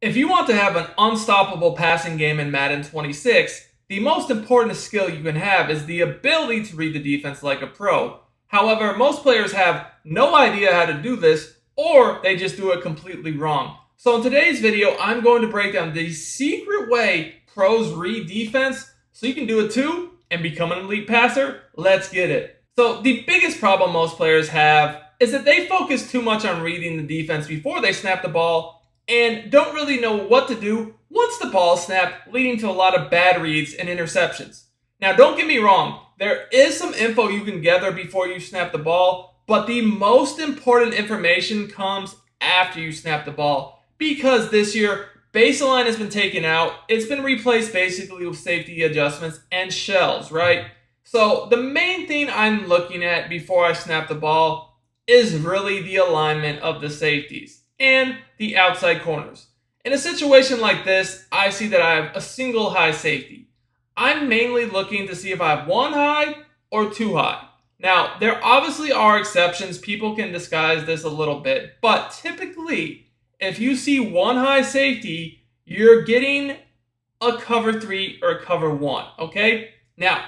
If you want to have an unstoppable passing game in Madden 26, the most important skill you can have is the ability to read the defense like a pro. However, most players have no idea how to do this, or they just do it completely wrong. So in today's video, I'm going to break down the secret way pros read defense so you can do it too and become an elite passer. Let's get it. So the biggest problem most players have is that they focus too much on reading the defense before they snap the ball and don't really know what to do once the ball is snapped, leading to a lot of bad reads and interceptions. Now, don't get me wrong, there is some info you can gather before you snap the ball, but the most important information comes after you snap the ball, because this year, baseline has been taken out. It's been replaced basically with safety adjustments and shells, right? So the main thing I'm looking at before I snap the ball is really the alignment of the safeties and the outside corners. In a situation like this, I see that I have a single high safety. I'm mainly looking to see if I have one high or two high. Now, there obviously are exceptions. People can disguise this a little bit, but typically, if you see one high safety, you're getting a cover 3 or a cover 1, okay? Now,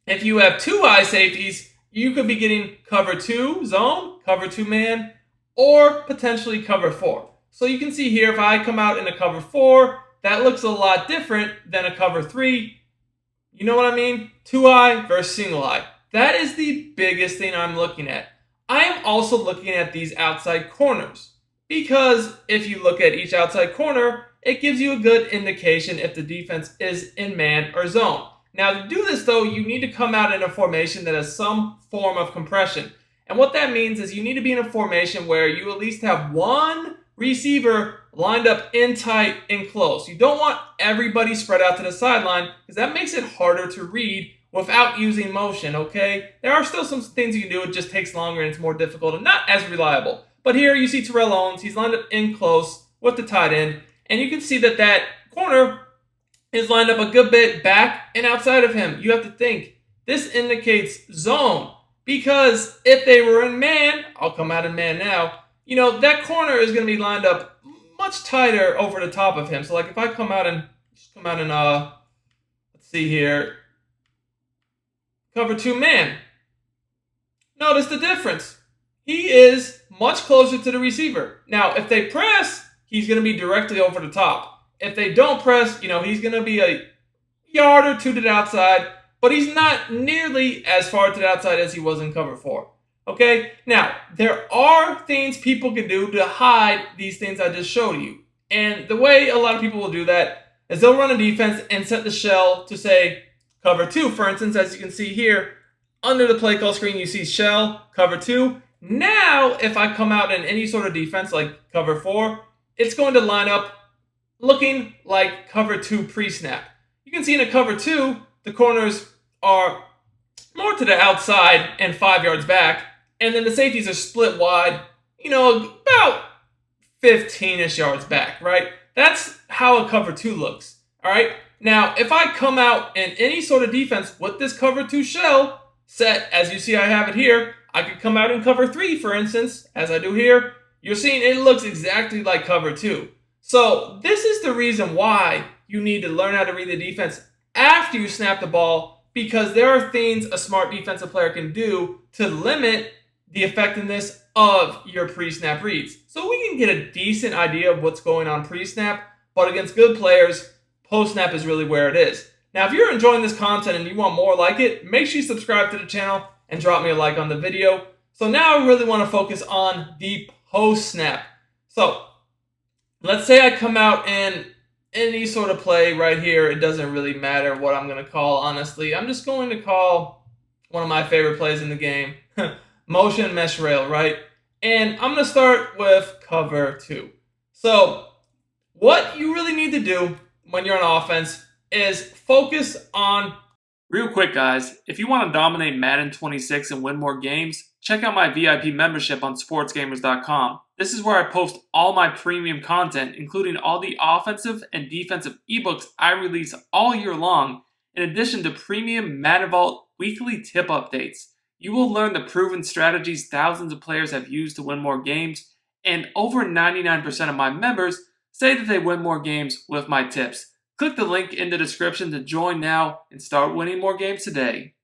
if you have two high safeties, you could be getting cover 2 zone, cover 2 man, or potentially cover 4. So you can see here, if I come out in a cover 4, that looks a lot different than a cover 3. You know what I mean? Two high versus single high. That is the biggest thing I'm looking at. I am also looking at these outside corners, because if you look at each outside corner, it gives you a good indication if the defense is in man or zone. Now, to do this though, you need to come out in a formation that has some form of compression. And what that means is you need to be in a formation where you at least have one receiver lined up in tight and close. You don't want everybody spread out to the sideline, because that makes it harder to read without using motion, okay? There are still some things you can do. It just takes longer and it's more difficult and not as reliable. But here you see Terrell Owens. He's lined up in close with the tight end. And you can see that that corner is lined up a good bit back and outside of him. You have to think, this indicates zone. Because if they were in man, I'll come out in man now, you know, that corner is going to be lined up much tighter over the top of him. So like if I come out and let's see here, cover 2 man. Notice the difference. He is much closer to the receiver. Now, if they press, he's going to be directly over the top. If they don't press, you know, he's going to be a yard or two to the outside, but he's not nearly as far to the outside as he was in cover 4. Okay? Now, there are things people can do to hide these things I just showed you. And the way a lot of people will do that is they'll run a defense and set the shell to say cover 2. For instance, as you can see here, under the play call screen, you see shell, cover 2. Now, if I come out in any sort of defense like cover 4, it's going to line up looking like cover 2 pre-snap. You can see in a cover 2, the corners are more to the outside and 5 yards back, and then the safeties are split wide, you know, about 15-ish yards back, right? That's how a cover 2 looks, all right? Now, if I come out in any sort of defense with this cover 2 shell set, as you see I have it here, I could come out in cover 3, for instance, as I do here. You're seeing it looks exactly like cover 2. So this is the reason why you need to learn how to read the defense after you snap the ball, because there are things a smart defensive player can do to limit the effectiveness of your pre-snap reads. So we can get a decent idea of what's going on pre-snap, but against good players, post-snap is really where it is. Now, if you're enjoying this content and you want more like it, make sure you subscribe to the channel and drop me a like on the video. So now I really want to focus on the post-snap. So let's say I come out in any sort of play right here. It doesn't really matter what I'm going to call, honestly. I'm just going to call one of my favorite plays in the game, motion mesh rail, right? And I'm going to start with cover 2. So what you really need to do when you're on offense is focus on... Real quick, guys, if you want to dominate Madden 26 and win more games, check out my VIP membership on Sportsgamerz.com. This is where I post all my premium content, including all the offensive and defensive ebooks I release all year long, in addition to premium Madden Vault weekly tip updates. You will learn the proven strategies thousands of players have used to win more games, and over 99% of my members say that they win more games with my tips. Click the link in the description to join now and start winning more games today.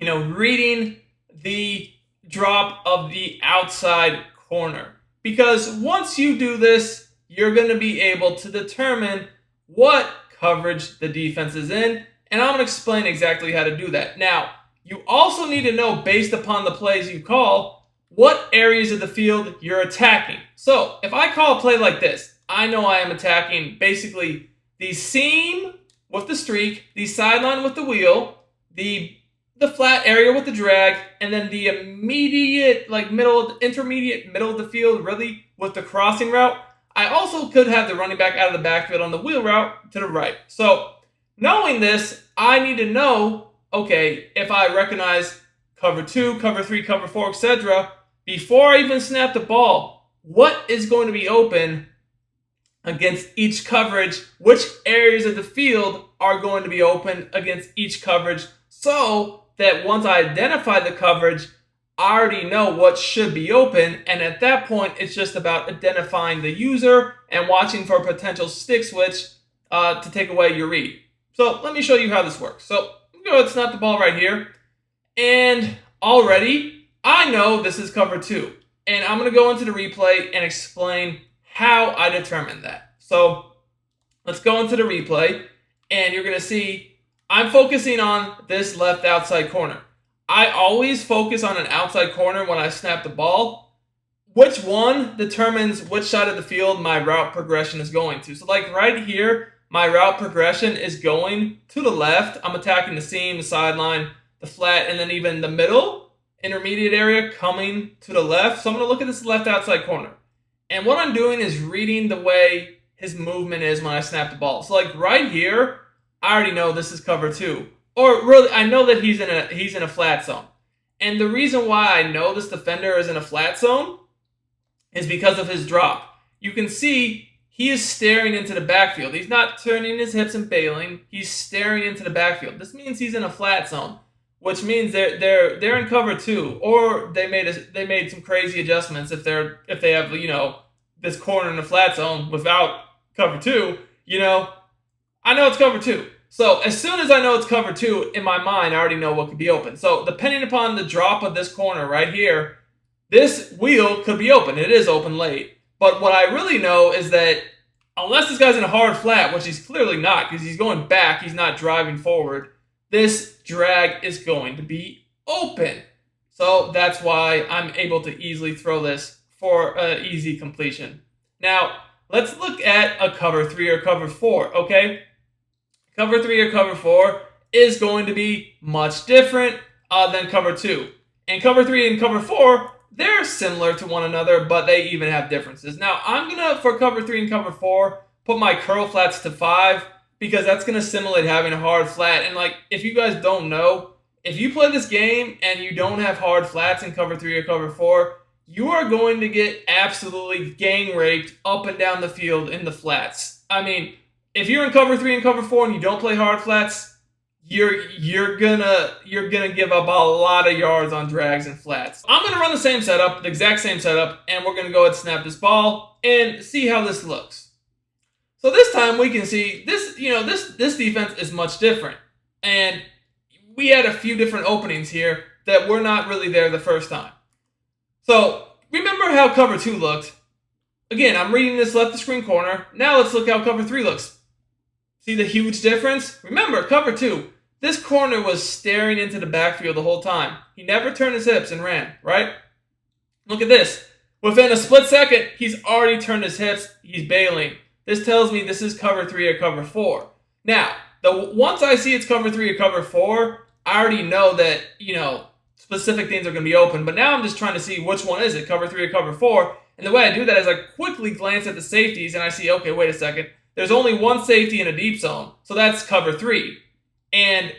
Reading the drop of the outside corner. Because once you do this, you're going to be able to determine what coverage the defense is in, and I'm going to explain exactly how to do that. Now, you also need to know, based upon the plays you call, what areas of the field you're attacking. So, if I call a play like this, I know I am attacking basically the seam with the streak, the sideline with the wheel, the flat area with the drag, and then the immediate, intermediate middle of the field, really, with the crossing route. I also could have the running back out of the backfield on the wheel route to the right. So, knowing this, I need to know, okay, if I recognize cover 2, cover 3, cover 4, etc., before I even snap the ball, what is going to be open against each coverage, which areas of the field are going to be open against each coverage, so that once I identify the coverage, I already know what should be open, and at that point, it's just about identifying the user and watching for a potential stick switch to take away your read. So let me show you how this works. So I'm going to go ahead and snap the ball right here, and already I know this is cover 2, and I'm going to go into the replay and explain how I determine that. So let's go into the replay, and you're going to see I'm focusing on this left outside corner. I always focus on an outside corner when I snap the ball. Which one determines which side of the field my route progression is going to. So like right here, my route progression is going to the left. I'm attacking the seam, the sideline, the flat, and then even the middle, intermediate area coming to the left. So I'm going to look at this left outside corner. And what I'm doing is reading the way his movement is when I snap the ball. So like right here, I already know this is cover 2. Or really, I know that he's in a flat zone. And the reason why I know this defender is in a flat zone is because of his drop. You can see he is staring into the backfield. He's not turning his hips and bailing. He's staring into the backfield. This means he's in a flat zone, which means they're in cover 2, or they made some crazy adjustments if they have this corner in the flat zone without cover 2. I know it's cover 2. So as soon as I know it's cover 2, in my mind, I already know what could be open. So depending upon the drop of this corner right here, this wheel could be open. It is open late. But what I really know is that unless this guy's in a hard flat, which he's clearly not because he's going back, he's not driving forward, this drag is going to be open. So that's why I'm able to easily throw this for an easy completion. Now, let's look at a cover 3 or cover 4, okay? Cover 3 or cover 4 is going to be much different than cover 2. And cover 3 and cover 4, they're similar to one another, but they even have differences. Now, I'm going to, for cover 3 and cover 4, put my curl flats to 5 because that's going to simulate having a hard flat. And if you guys don't know, if you play this game and you don't have hard flats in cover 3 or cover 4, you are going to get absolutely gang raped up and down the field in the flats. I mean, if you're in cover 3 and cover 4 and you don't play hard flats, you're gonna give up a lot of yards on drags and flats. I'm gonna run the same setup, the exact same setup, and we're gonna go ahead and snap this ball and see how this looks. So this time we can see this, this defense is much different. And we had a few different openings here that were not really there the first time. So remember how cover 2 looked. Again, I'm reading this left of screen corner. Now let's look how cover 3 looks. See the huge difference? Remember, cover 2, this corner was staring into the backfield the whole time. He never turned his hips and ran, right? Look at this. Within a split second, he's already turned his hips. He's bailing. This tells me this is cover 3 or cover 4. Now, once I see it's cover 3 or cover 4, I already know that, specific things are going to be open. But now I'm just trying to see which one is it, cover 3 or cover 4. And the way I do that is I quickly glance at the safeties and I see, okay, wait a second. There's only one safety in a deep zone, so that's cover 3. And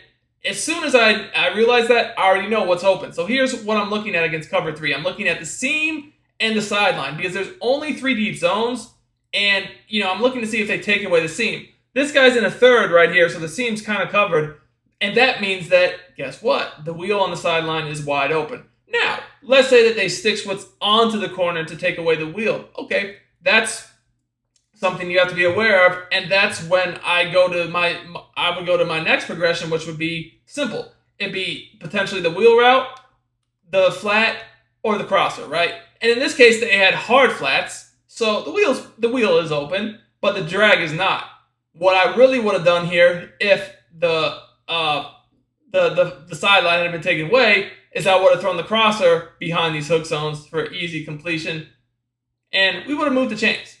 as soon as I realize that, I already know what's open. So here's what I'm looking at against cover 3. I'm looking at the seam and the sideline because there's only 3 deep zones. And, I'm looking to see if they take away the seam. This guy's in a third right here, so the seam's kind of covered. And that means that, guess what? The wheel on the sideline is wide open. Now, let's say that they stick switch onto the corner to take away the wheel. Okay, that's something you have to be aware of, and that's when I would go to my next progression, which would be simple. It'd be potentially the wheel route, the flat, or the crosser, right? And in this case, they had hard flats, so the wheel is open, but the drag is not. What I really would have done here, if the sideline had been taken away, is I would have thrown the crosser behind these hook zones for easy completion, and we would have moved the chains.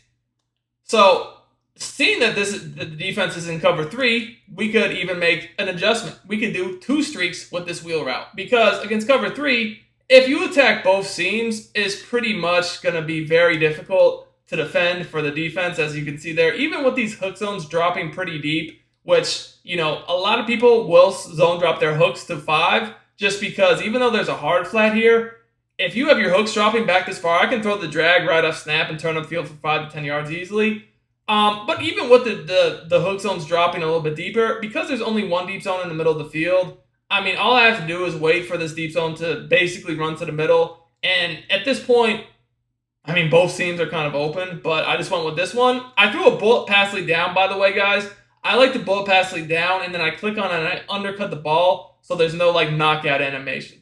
So, seeing that the defense is in cover 3, we could even make an adjustment. We could do 2 streaks with this wheel route, because against cover 3, if you attack both seams, it's pretty much going to be very difficult to defend for the defense, as you can see there. Even with these hook zones dropping pretty deep, which, a lot of people will zone drop their hooks to 5, just because even though there's a hard flat here, if you have your hooks dropping back this far, I can throw the drag right off snap and turn upfield for 5 to 10 yards easily. But even with the hook zones dropping a little bit deeper, because there's only one deep zone in the middle of the field, all I have to do is wait for this deep zone to basically run to the middle. And at this point, both seams are kind of open, but I just went with this one. I threw a bullet pass lead down, by the way, guys. I like to bullet pass lead down, and then I click on it and I undercut the ball, so there's no knockout animation.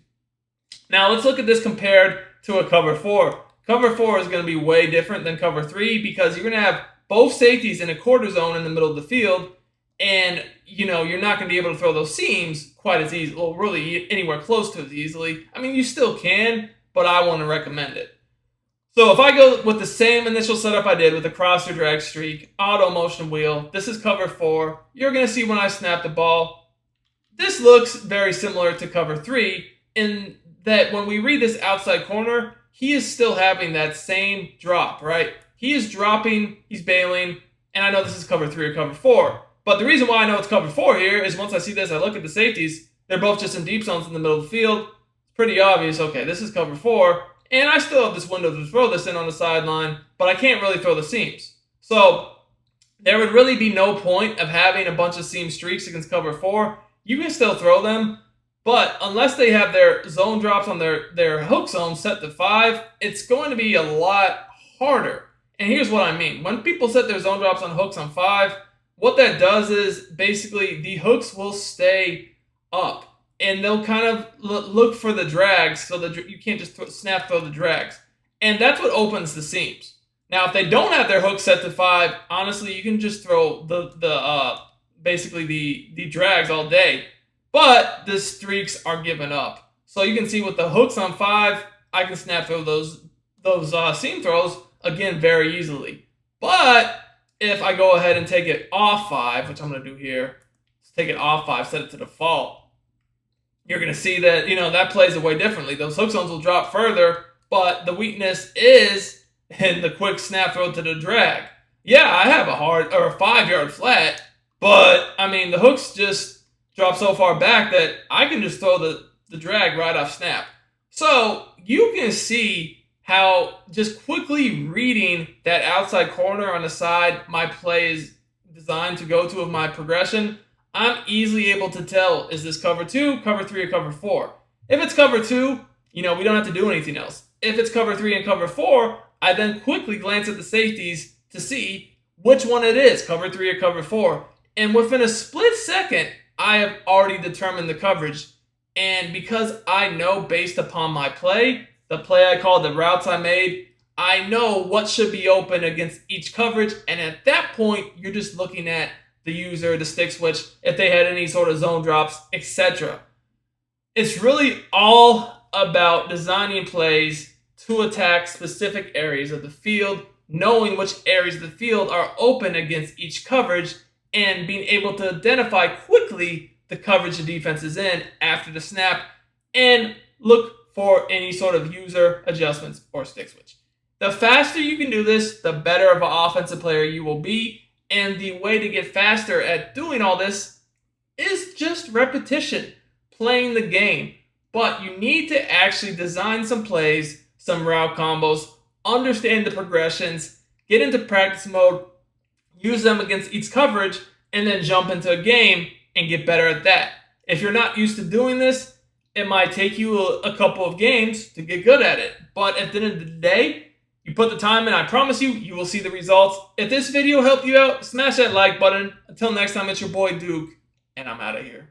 Now let's look at this compared to a cover 4. Cover 4 is going to be way different than cover 3, because you're going to have both safeties in a quarter zone in the middle of the field, and you're not going to be able to throw those seams quite as easily, well, really anywhere close to as easily. You still can, but I want to recommend it. So if I go with the same initial setup I did with the crosser drag streak, auto motion wheel, this is cover 4. You're going to see when I snap the ball, this looks very similar to cover 3 in that when we read this outside corner, he is still having that same drop, right? He is dropping, he's bailing, and I know this is cover 3 or cover 4. But the reason why I know it's cover 4 here is once I see this, I look at the safeties, they're both just in deep zones in the middle of the field. It's pretty obvious, okay, this is cover 4, and I still have this window to throw this in on the sideline, but I can't really throw the seams. So there would really be no point of having a bunch of seam streaks against cover 4. You can still throw them, but unless they have their zone drops on their hook zone set to 5, it's going to be a lot harder. And here's what I mean. When people set their zone drops on hooks on 5, what that does is basically the hooks will stay up. And they'll kind of look for the drags so that you can't just snap throw the drags. And that's what opens the seams. Now, if they don't have their hook set to 5, honestly, you can just throw basically the drags all day. But the streaks are given up. So you can see with the hooks on 5, I can snap throw those seam throws, again, very easily. But if I go ahead and take it off 5, which I'm going to do here, let's take it off 5, set it to default, you're going to see that, that plays it way differently. Those hook zones will drop further, but the weakness is in the quick snap throw to the drag. Yeah, I have a 5-yard flat, but, the hooks just drop so far back that I can just throw the drag right off snap. So you can see how just quickly reading that outside corner on the side my play is designed to go to with my progression, I'm easily able to tell, is this cover 2, cover 3, or cover 4? If it's cover 2, we don't have to do anything else. If it's cover 3 and cover 4, I then quickly glance at the safeties to see which one it is, cover 3 or cover 4. And within a split second, I have already determined the coverage. And because I know based upon my play, the play I called, the routes I made, I know what should be open against each coverage. And at that point, you're just looking at the user, the stick switch, if they had any sort of zone drops, etc. It's really all about designing plays to attack specific areas of the field, knowing which areas of the field are open against each coverage, and being able to identify quickly the coverage the defense is in after the snap, and look for any sort of user adjustments or stick switch. The faster you can do this, the better of an offensive player you will be. And the way to get faster at doing all this is just repetition, playing the game. But you need to actually design some plays, some route combos, understand the progressions, get into practice mode, use them against each coverage, and then jump into a game and get better at that. If you're not used to doing this, it might take you a couple of games to get good at it. But at the end of the day, You put the time in, I promise you will see the results. If this video helped you out, smash that like button. Until next time, it's your boy Duke, and I'm out of here.